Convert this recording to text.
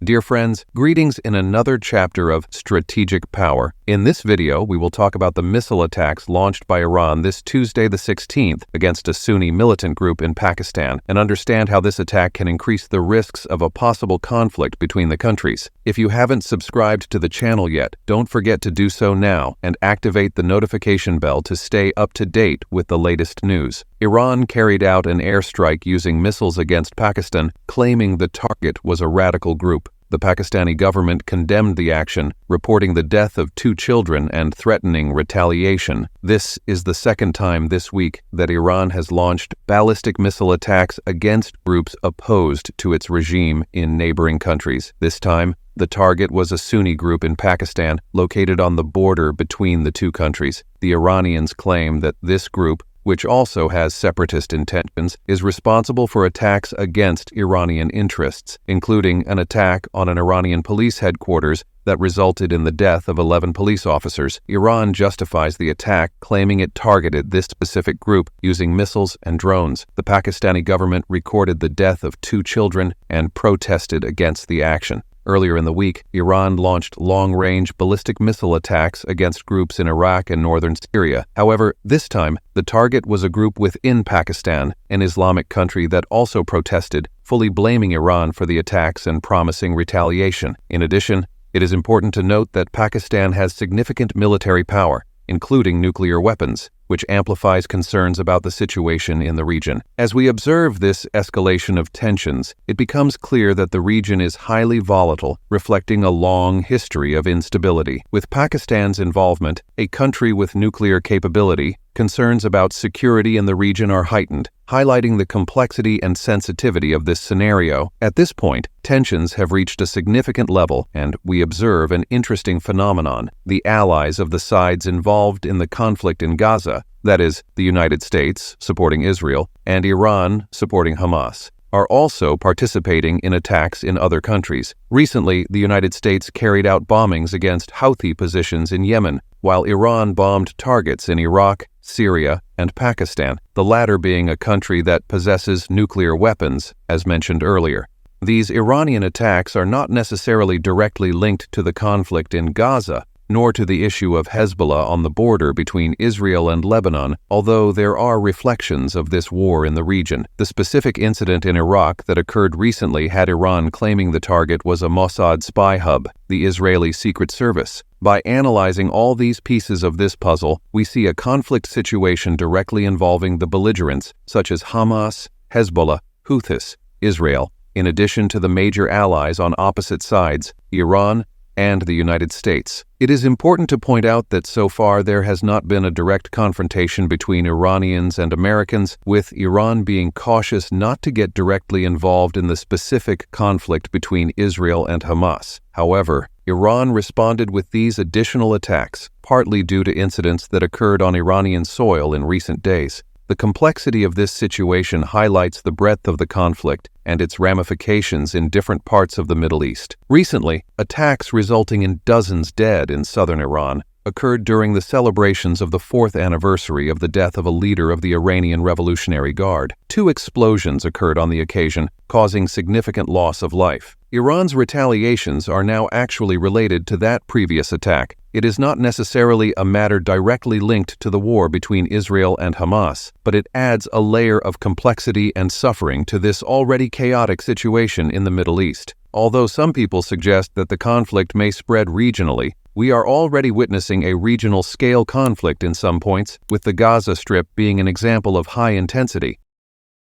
Dear friends, greetings in another chapter of Strategic Power. In this video, we will talk about the missile attacks launched by Iran this Tuesday the 16th against a Sunni militant group in Pakistan and understand how this attack can increase the risks of a possible conflict between the countries. If you haven't subscribed to the channel yet, don't forget to do so now and activate the notification bell to stay up to date with the latest news. Iran carried out an airstrike using missiles against Pakistan, claiming the target was a radical group. The Pakistani government condemned the action, reporting the death of 2 children and threatening retaliation. This is the second time this week that Iran has launched ballistic missile attacks against groups opposed to its regime in neighboring countries. This time, the target was a Sunni group in Pakistan located on the border between the two countries. The Iranians claim that this group, which also has separatist intentions, is responsible for attacks against Iranian interests, including an attack on an Iranian police headquarters that resulted in the death of 11 police officers. Iran justifies the attack, claiming it targeted this specific group using missiles and drones. The Pakistani government recorded the death of 2 children and protested against the action. Earlier in the week, Iran launched long-range ballistic missile attacks against groups in Iraq and northern Syria. However, this time, the target was a group within Pakistan, an Islamic country that also protested, fully blaming Iran for the attacks and promising retaliation. In addition, it is important to note that Pakistan has significant military power, including nuclear weapons, which amplifies concerns about the situation in the region. As we observe this escalation of tensions, it becomes clear that the region is highly volatile, reflecting a long history of instability. With Pakistan's involvement, a country with nuclear capability, concerns about security in the region are heightened, highlighting the complexity and sensitivity of this scenario. At this point, tensions have reached a significant level, and we observe an interesting phenomenon. The allies of the sides involved in the conflict in Gaza, that is, the United States, supporting Israel, and Iran, supporting Hamas, are also participating in attacks in other countries. Recently, the United States carried out bombings against Houthi positions in Yemen, while Iran bombed targets in Iraq, Syria, and Pakistan, the latter being a country that possesses nuclear weapons, as mentioned earlier. These Iranian attacks are not necessarily directly linked to the conflict in Gaza, nor to the issue of Hezbollah on the border between Israel and Lebanon, although there are reflections of this war in the region. The specific incident in Iraq that occurred recently had Iran claiming the target was a Mossad spy hub, the Israeli Secret Service. By analyzing all these pieces of this puzzle, we see a conflict situation directly involving the belligerents, such as Hamas, Hezbollah, Houthis, Israel, in addition to the major allies on opposite sides, Iran, and the United States. It is important to point out that so far there has not been a direct confrontation between Iranians and Americans, with Iran being cautious not to get directly involved in the specific conflict between Israel and Hamas. However, Iran responded with these additional attacks, partly due to incidents that occurred on Iranian soil in recent days. The complexity of this situation highlights the breadth of the conflict and its ramifications in different parts of the Middle East. Recently, attacks resulting in dozens dead in southern Iran occurred during the celebrations of the 4th anniversary of the death of a leader of the Iranian Revolutionary Guard. 2 explosions occurred on the occasion, causing significant loss of life. Iran's retaliations are now actually related to that previous attack. It is not necessarily a matter directly linked to the war between Israel and Hamas, but it adds a layer of complexity and suffering to this already chaotic situation in the Middle East. Although some people suggest that the conflict may spread regionally, we are already witnessing a regional-scale conflict in some points, with the Gaza Strip being an example of high intensity.